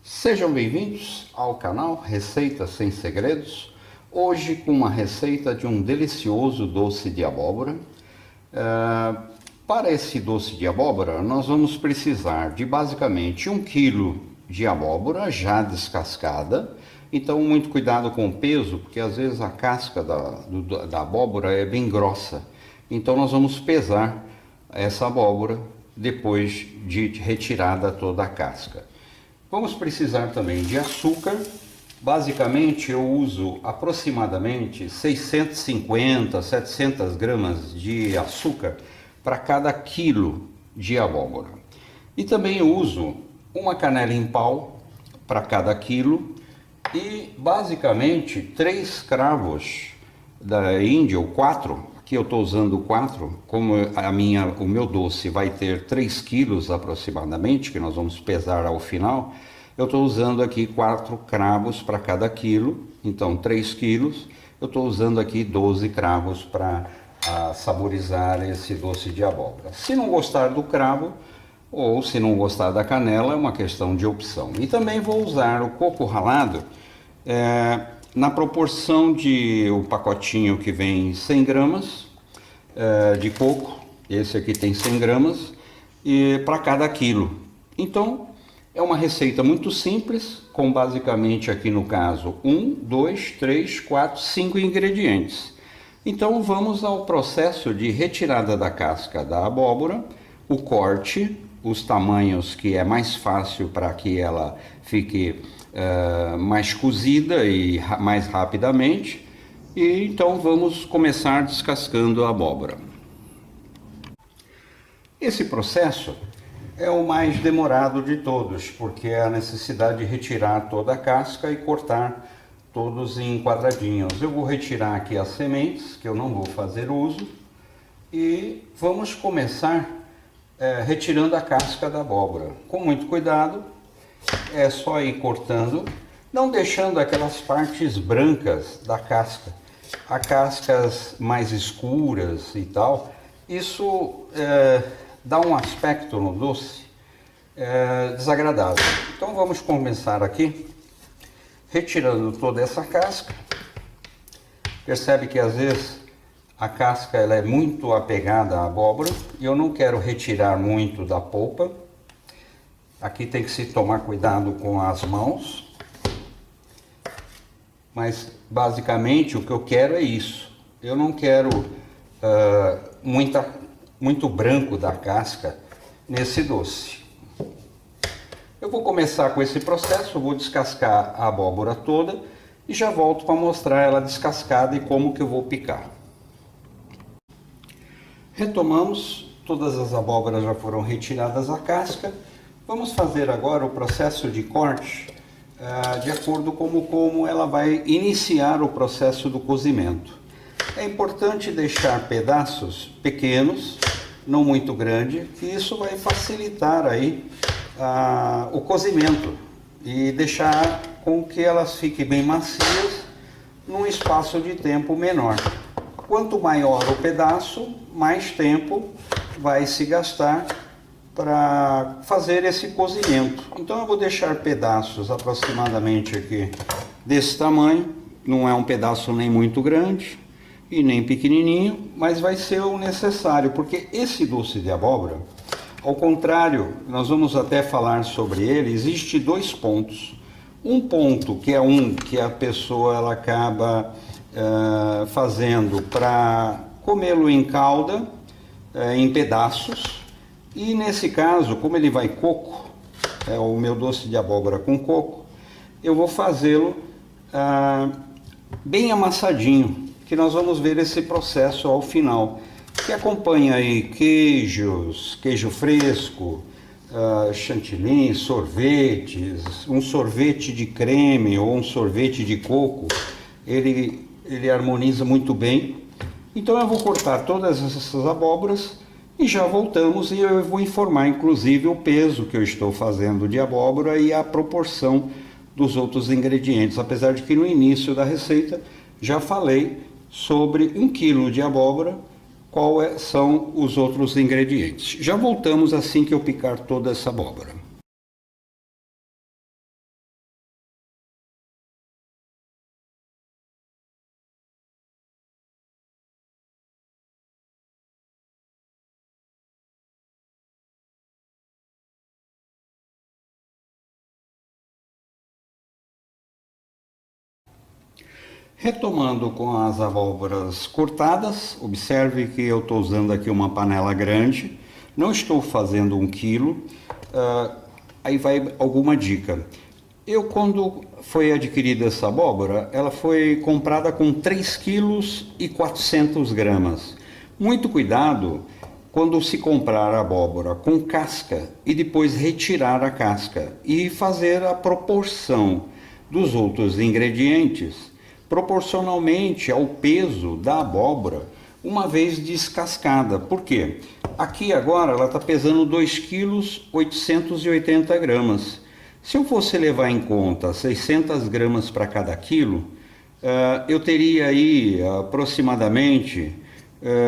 Sejam bem-vindos ao canal Receitas Sem Segredos. Hoje com uma receita de um delicioso doce de abóbora. Para esse doce de abóbora nós vamos precisar de basicamente 1 kg de abóbora já descascada. Então muito cuidado com o peso, porque às vezes a casca da abóbora é bem grossa. Então nós vamos pesar essa abóbora depois de retirada toda a casca. Vamos precisar também de açúcar. Basicamente eu uso aproximadamente 650, 700 gramas de açúcar para cada quilo de abóbora. E também eu uso uma canela em pau para cada quilo e basicamente 3 cravos da Índia, ou 4. Aqui eu estou usando 4, como o meu doce vai ter 3 quilos aproximadamente, que nós vamos pesar ao final, eu estou usando aqui 4 cravos para cada quilo, então 3 quilos, eu estou usando aqui 12 cravos para saborizar esse doce de abóbora. Se não gostar do cravo, ou se não gostar da canela, é uma questão de opção. E também vou usar o coco ralado, na proporção de o pacotinho que vem 100 gramas de coco, esse aqui tem 100 gramas, e para cada quilo. Então é uma receita muito simples, com basicamente aqui no caso 1, 2, 3, 4, 5 ingredientes. Então vamos ao processo de retirada da casca da abóbora, o corte, os tamanhos que é mais fácil para que ela fique mais cozida e mais rapidamente. E então vamos começar descascando a abóbora. Esse processo é o mais demorado de todos, porque é a necessidade de retirar toda a casca e cortar todos em quadradinhos. Eu vou retirar aqui as sementes, que eu não vou fazer uso, e vamos começar retirando a casca da abóbora. Com muito cuidado, é só ir cortando, não deixando aquelas partes brancas da casca, as cascas mais escuras e tal. Isso dá um aspecto no doce desagradável. Então vamos começar aqui retirando toda essa casca. Percebe que às vezes a casca ela é muito apegada à abóbora e eu não quero retirar muito da polpa. Aqui tem que se tomar cuidado com as mãos, mas basicamente o que eu quero é isso. Eu não quero muito branco da casca nesse doce. Eu vou começar com esse processo, eu vou descascar a abóbora toda e já volto para mostrar ela descascada e como que eu vou picar. Retomamos, todas as abóboras já foram retiradas a casca. Vamos fazer agora o processo de corte de acordo com como ela vai iniciar o processo do cozimento. É importante deixar pedaços pequenos, não muito grande, que isso vai facilitar aí o cozimento e deixar com que elas fiquem bem macias num espaço de tempo menor. Quanto maior o pedaço, mais tempo vai se gastar para fazer esse cozimento. Então eu vou deixar pedaços aproximadamente aqui desse tamanho, não é um pedaço nem muito grande e nem pequenininho, mas vai ser o necessário, porque esse doce de abóbora, ao contrário, nós vamos até falar sobre ele, existe 2 pontos. Um ponto que que a pessoa ela acaba fazendo para comê-lo em calda, em pedaços. E nesse caso, como ele vai coco, o meu doce de abóbora com coco, eu vou fazê-lo bem amassadinho, que nós vamos ver esse processo ao final, que acompanha aí queijos, queijo fresco, chantilly, sorvetes, um sorvete de creme ou um sorvete de coco, ele harmoniza muito bem. Então eu vou cortar todas essas abóboras e já voltamos e eu vou informar inclusive o peso que eu estou fazendo de abóbora e a proporção dos outros ingredientes, apesar de que no início da receita já falei sobre 1 kg de abóbora, quais são os outros ingredientes. Já voltamos assim que eu picar toda essa abóbora. Retomando com as abóboras cortadas, observe que eu estou usando aqui uma panela grande, não estou fazendo 1 quilo. Aí vai alguma dica. Quando foi adquirida essa abóbora, ela foi comprada com 3,4 kg. Muito cuidado quando se comprar a abóbora com casca e depois retirar a casca e fazer a proporção dos outros ingredientes proporcionalmente ao peso da abóbora uma vez descascada. Por quê? Aqui agora ela está pesando 2,880 kg. Se eu fosse levar em conta 600 gramas para cada quilo, eu teria aí aproximadamente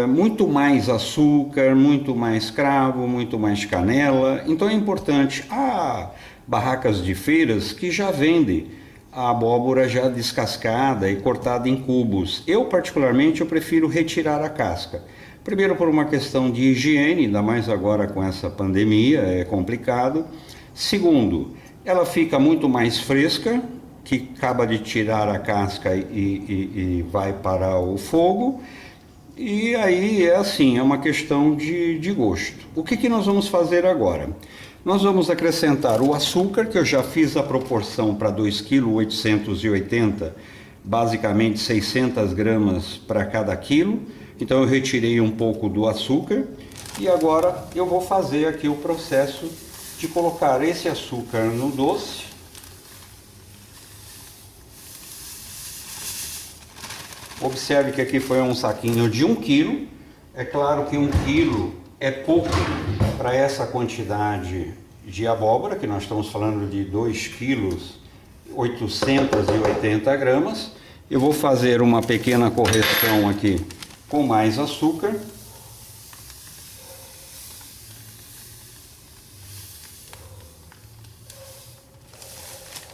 muito mais açúcar, muito mais cravo, muito mais canela. Então é importante. Há barracas de feiras que já vendem a abóbora já descascada e cortada em cubos. Eu particularmente prefiro retirar a casca. Primeiro por uma questão de higiene, ainda mais agora com essa pandemia, é complicado. Segundo, ela fica muito mais fresca, que acaba de tirar a casca e vai para o fogo. E aí é assim, é uma questão de gosto. O que nós vamos fazer agora? Nós vamos acrescentar o açúcar, que eu já fiz a proporção para 2,880 kg, basicamente 600 gramas para cada quilo. Então eu retirei um pouco do açúcar e agora eu vou fazer aqui o processo de colocar esse açúcar no doce. Observe que aqui foi um saquinho de 1 quilo. É claro que 1 quilo é pouco para essa quantidade de abóbora, que nós estamos falando de 2,880 kg. Eu vou fazer uma pequena correção aqui com mais açúcar.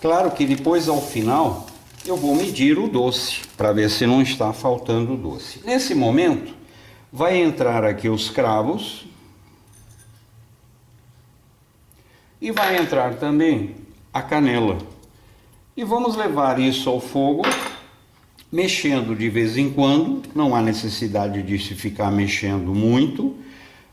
Claro que depois, ao final, eu vou medir o doce para ver se não está faltando doce. Nesse momento, vai entrar aqui os cravos e vai entrar também a canela. E vamos levar isso ao fogo, mexendo de vez em quando, não há necessidade de se ficar mexendo muito.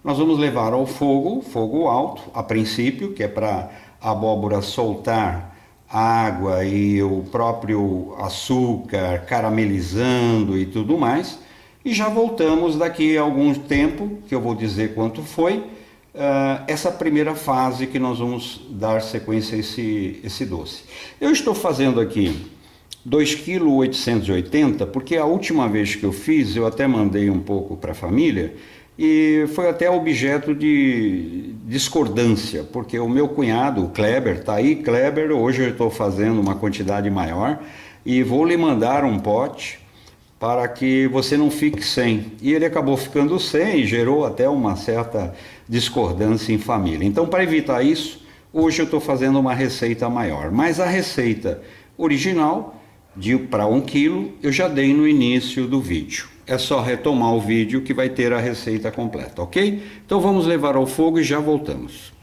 Nós vamos levar ao fogo, fogo alto, a princípio, que é para a abóbora soltar água e o próprio açúcar caramelizando e tudo mais. E já voltamos daqui a algum tempo, que eu vou dizer quanto foi, essa primeira fase que nós vamos dar sequência a esse doce. Eu estou fazendo aqui 2,880 kg, porque a última vez que eu fiz, eu até mandei um pouco para a família, e foi até objeto de discordância, porque o meu cunhado, o Kleber, tá aí, Kleber, hoje eu estou fazendo uma quantidade maior, e vou lhe mandar um pote, para que você não fique sem. E ele acabou ficando sem e gerou até uma certa discordância em família. Então, para evitar isso, hoje eu estou fazendo uma receita maior. Mas a receita original, para 1 quilo, eu já dei no início do vídeo. É só retomar o vídeo que vai ter a receita completa, ok? Então vamos levar ao fogo e já voltamos.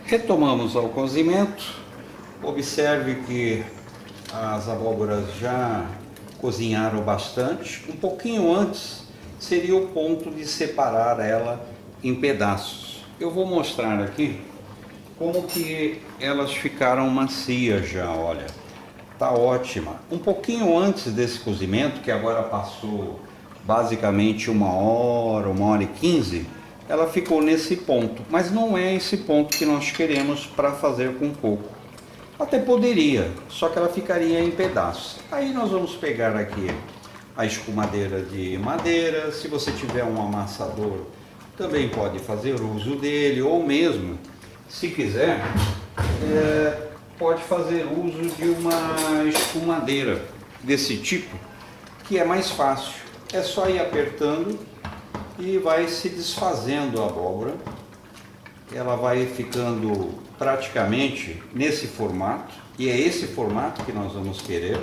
Retomamos ao cozimento. Observe que as abóboras já cozinharam bastante. Um pouquinho antes seria o ponto de separar ela em pedaços. Eu vou mostrar aqui como que elas ficaram macias já, olha. Tá ótima. Um pouquinho antes desse cozimento, que agora passou basicamente 1 hora e 15, ela ficou nesse ponto. Mas não é esse ponto que nós queremos para fazer com coco. Até poderia, só que ela ficaria em pedaços. Aí nós vamos pegar aqui a escumadeira de madeira. Se você tiver um amassador, também pode fazer uso dele, ou mesmo, se quiser, pode fazer uso de uma escumadeira desse tipo, que é mais fácil. É só ir apertando e vai se desfazendo a abóbora. Ela vai ficando praticamente nesse formato, e é esse formato que nós vamos querer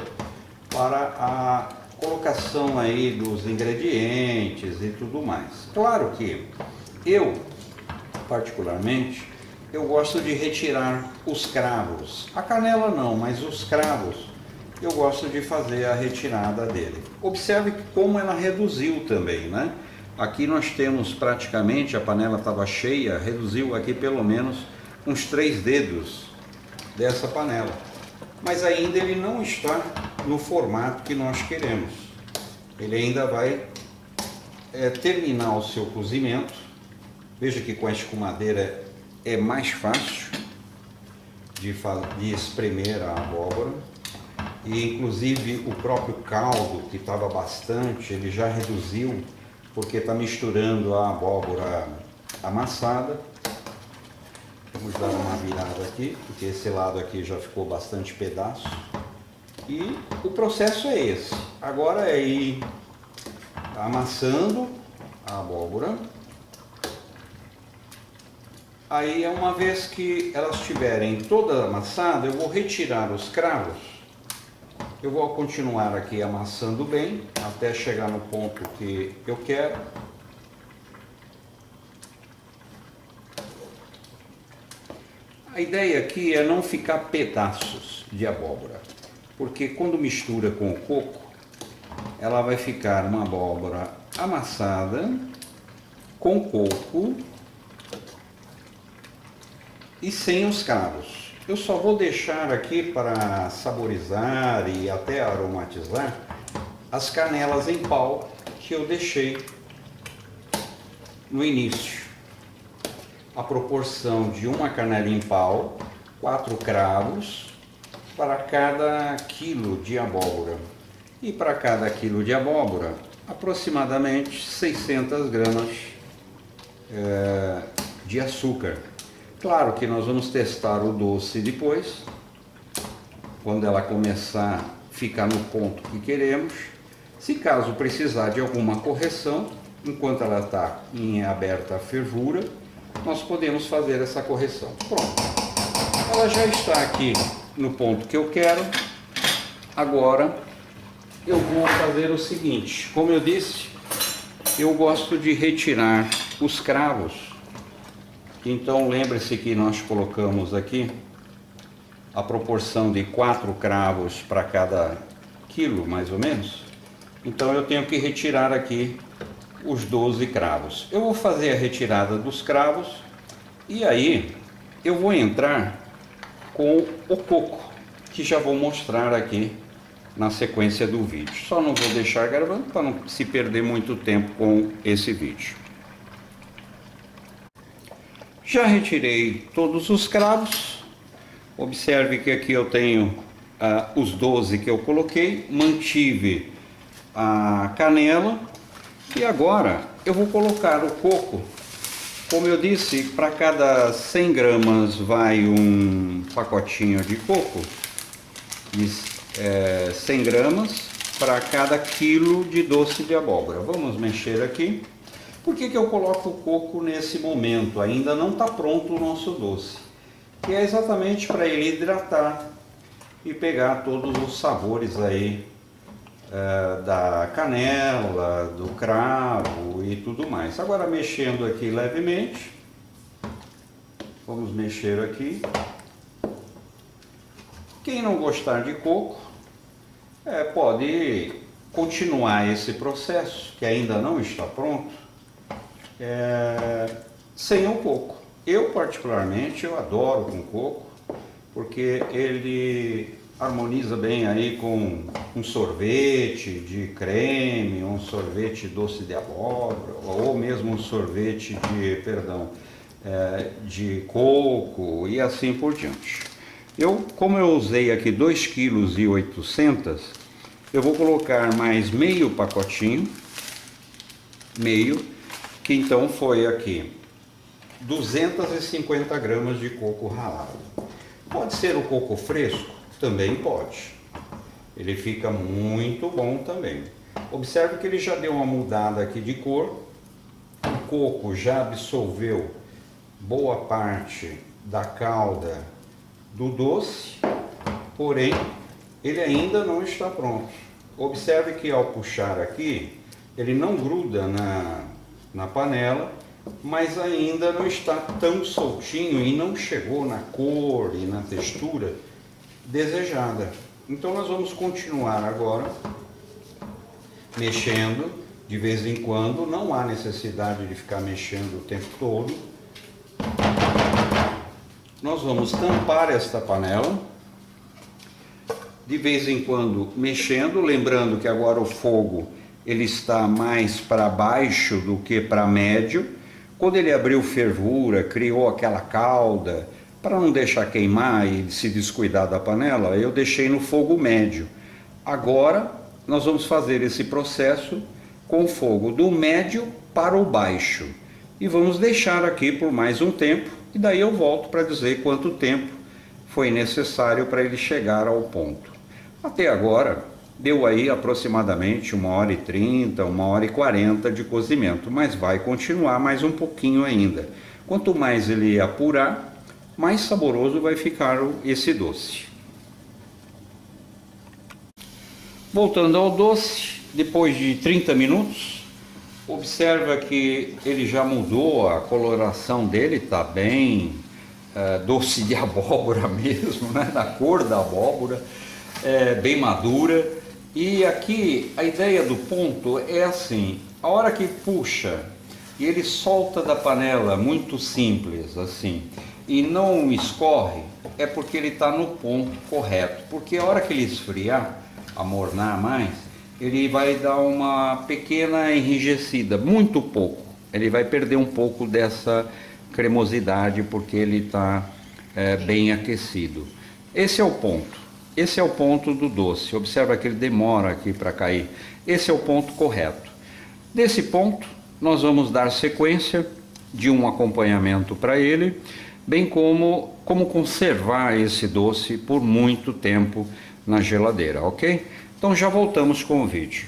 para a colocação aí dos ingredientes e tudo mais. Claro que eu, particularmente, eu gosto de retirar os cravos. A canela não, mas os cravos eu gosto de fazer a retirada dele. Observe como ela reduziu também, né? Aqui nós temos praticamente, a panela estava cheia, reduziu aqui pelo menos uns 3 dedos dessa panela. Mas ainda ele não está no formato que nós queremos. Ele ainda vai terminar o seu cozimento. Veja que com a escumadeira é mais fácil de espremer a abóbora. E inclusive o próprio caldo, que estava bastante, ele já reduziu, porque está misturando a abóbora amassada. Vamos dar uma virada aqui, porque esse lado aqui já ficou bastante pedaço. E o processo é esse. Agora é ir amassando a abóbora. Aí, uma vez que elas estiverem todas amassadas, eu vou retirar os cravos. Eu vou continuar aqui amassando bem, até chegar no ponto que eu quero. A ideia aqui é não ficar pedaços de abóbora, porque quando mistura com o coco, ela vai ficar uma abóbora amassada com coco e sem os cravos. Eu só vou deixar aqui para saborizar e até aromatizar as canelas em pau que eu deixei no início. A proporção de uma canela em pau, 4 cravos para cada quilo de abóbora. E para cada quilo de abóbora, aproximadamente 600 gramas de açúcar. Claro que nós vamos testar o doce depois, quando ela começar a ficar no ponto que queremos. Se caso precisar de alguma correção, enquanto ela está em aberta fervura, nós podemos fazer essa correção. Pronto, ela já está aqui no ponto que eu quero. Agora eu vou fazer o seguinte, como eu disse, eu gosto de retirar os cravos. Então lembre-se que nós colocamos aqui a proporção de 4 cravos para cada quilo, mais ou menos. Então eu tenho que retirar aqui os 12 cravos. Eu vou fazer a retirada dos cravos e aí eu vou entrar com o coco, que já vou mostrar aqui na sequência do vídeo. Só não vou deixar gravando para não se perder muito tempo com esse vídeo. Já retirei todos os cravos. Observe que aqui eu tenho os 12 que eu coloquei, mantive a canela e agora eu vou colocar o coco. Como eu disse, para cada 100 gramas vai um pacotinho de coco, de 100 gramas para cada quilo de doce de abóbora. Vamos mexer aqui. Por que eu coloco o coco nesse momento? Ainda não está pronto o nosso doce. Que é exatamente para ele hidratar e pegar todos os sabores aí da canela, do cravo e tudo mais. Agora mexendo aqui levemente, vamos mexer aqui. Quem não gostar de coco, pode continuar esse processo, que ainda não está pronto, sem o coco. Eu particularmente, eu adoro com coco, porque ele harmoniza bem aí com um sorvete de creme, um sorvete doce de abóbora, ou mesmo um sorvete de coco e assim por diante. Como eu usei aqui 2,8 kg, eu vou colocar mais meio pacotinho, que então foi aqui 250 gramas de coco ralado. Pode ser o coco fresco? Também pode. Ele fica muito bom também. Observe que ele já deu uma mudada aqui de cor. O coco já absorveu boa parte da calda do doce, porém ele ainda não está pronto. Observe que ao puxar aqui, ele não gruda na panela, mas ainda não está tão soltinho e não chegou na cor e na textura desejada. Então nós vamos continuar agora mexendo de vez em quando, não há necessidade de ficar mexendo o tempo todo. Nós vamos tampar esta panela, de vez em quando mexendo, lembrando que agora o fogo ele está mais para baixo do que para médio. Quando ele abriu fervura, criou aquela calda, para não deixar queimar e se descuidar da panela, eu deixei no fogo médio. Agora nós vamos fazer esse processo com o fogo do médio para o baixo. E vamos deixar aqui por mais um tempo, e daí eu volto para dizer quanto tempo foi necessário para ele chegar ao ponto. Até agora deu aí aproximadamente 1h30, 1h40 de cozimento, mas vai continuar mais um pouquinho ainda. Quanto mais ele apurar, mais saboroso vai ficar esse doce. Voltando ao doce, depois de 30 minutos, observa que ele já mudou, a coloração dele está bem doce de abóbora mesmo, né? Da cor da abóbora, bem madura. E aqui a ideia do ponto é assim, a hora que puxa e ele solta da panela, muito simples assim, e não escorre, é porque ele está no ponto correto, porque a hora que ele esfriar, amornar mais, ele vai dar uma pequena enrijecida, muito pouco, ele vai perder um pouco dessa cremosidade porque ele está bem aquecido. Esse é o ponto. Esse é o ponto do doce. Observa que ele demora aqui para cair. Esse é o ponto correto. Desse ponto, nós vamos dar sequência de um acompanhamento para ele, bem como conservar esse doce por muito tempo na geladeira, ok? Então já voltamos com o vídeo.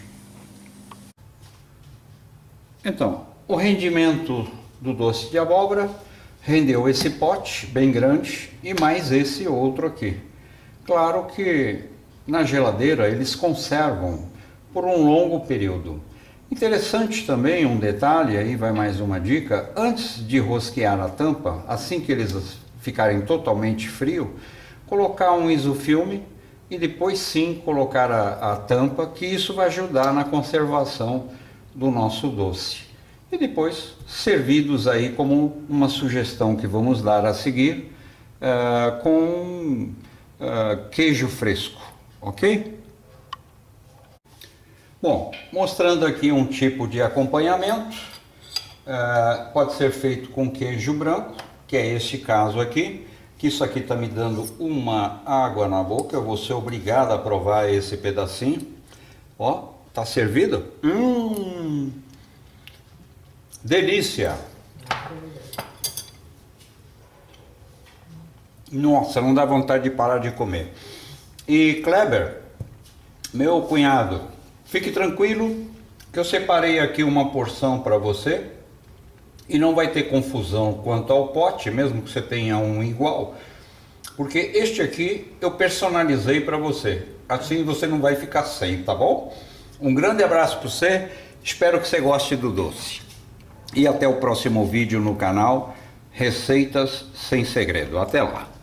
Então, o rendimento do doce de abóbora rendeu esse pote bem grande e mais esse outro aqui. Claro que na geladeira eles conservam por um longo período. Interessante também um detalhe, aí vai mais uma dica, antes de rosquear a tampa, assim que eles ficarem totalmente frio, colocar um isofilme e depois sim colocar a tampa, que isso vai ajudar na conservação do nosso doce. E depois servidos aí como uma sugestão que vamos dar a seguir, com queijo fresco, ok? Bom, mostrando aqui um tipo de acompanhamento, pode ser feito com queijo branco, que é este caso aqui, que isso aqui está me dando uma água na boca, eu vou ser obrigado a provar esse pedacinho. Ó, tá servido? Delícia! Nossa, não dá vontade de parar de comer. E Kleber, meu cunhado, fique tranquilo que eu separei aqui uma porção para você e não vai ter confusão quanto ao pote, mesmo que você tenha um igual, porque este aqui eu personalizei para você. Assim você não vai ficar sem, tá bom? Um grande abraço para você, espero que você goste do doce. E até o próximo vídeo no canal Receitas Sem Segredo. Até lá!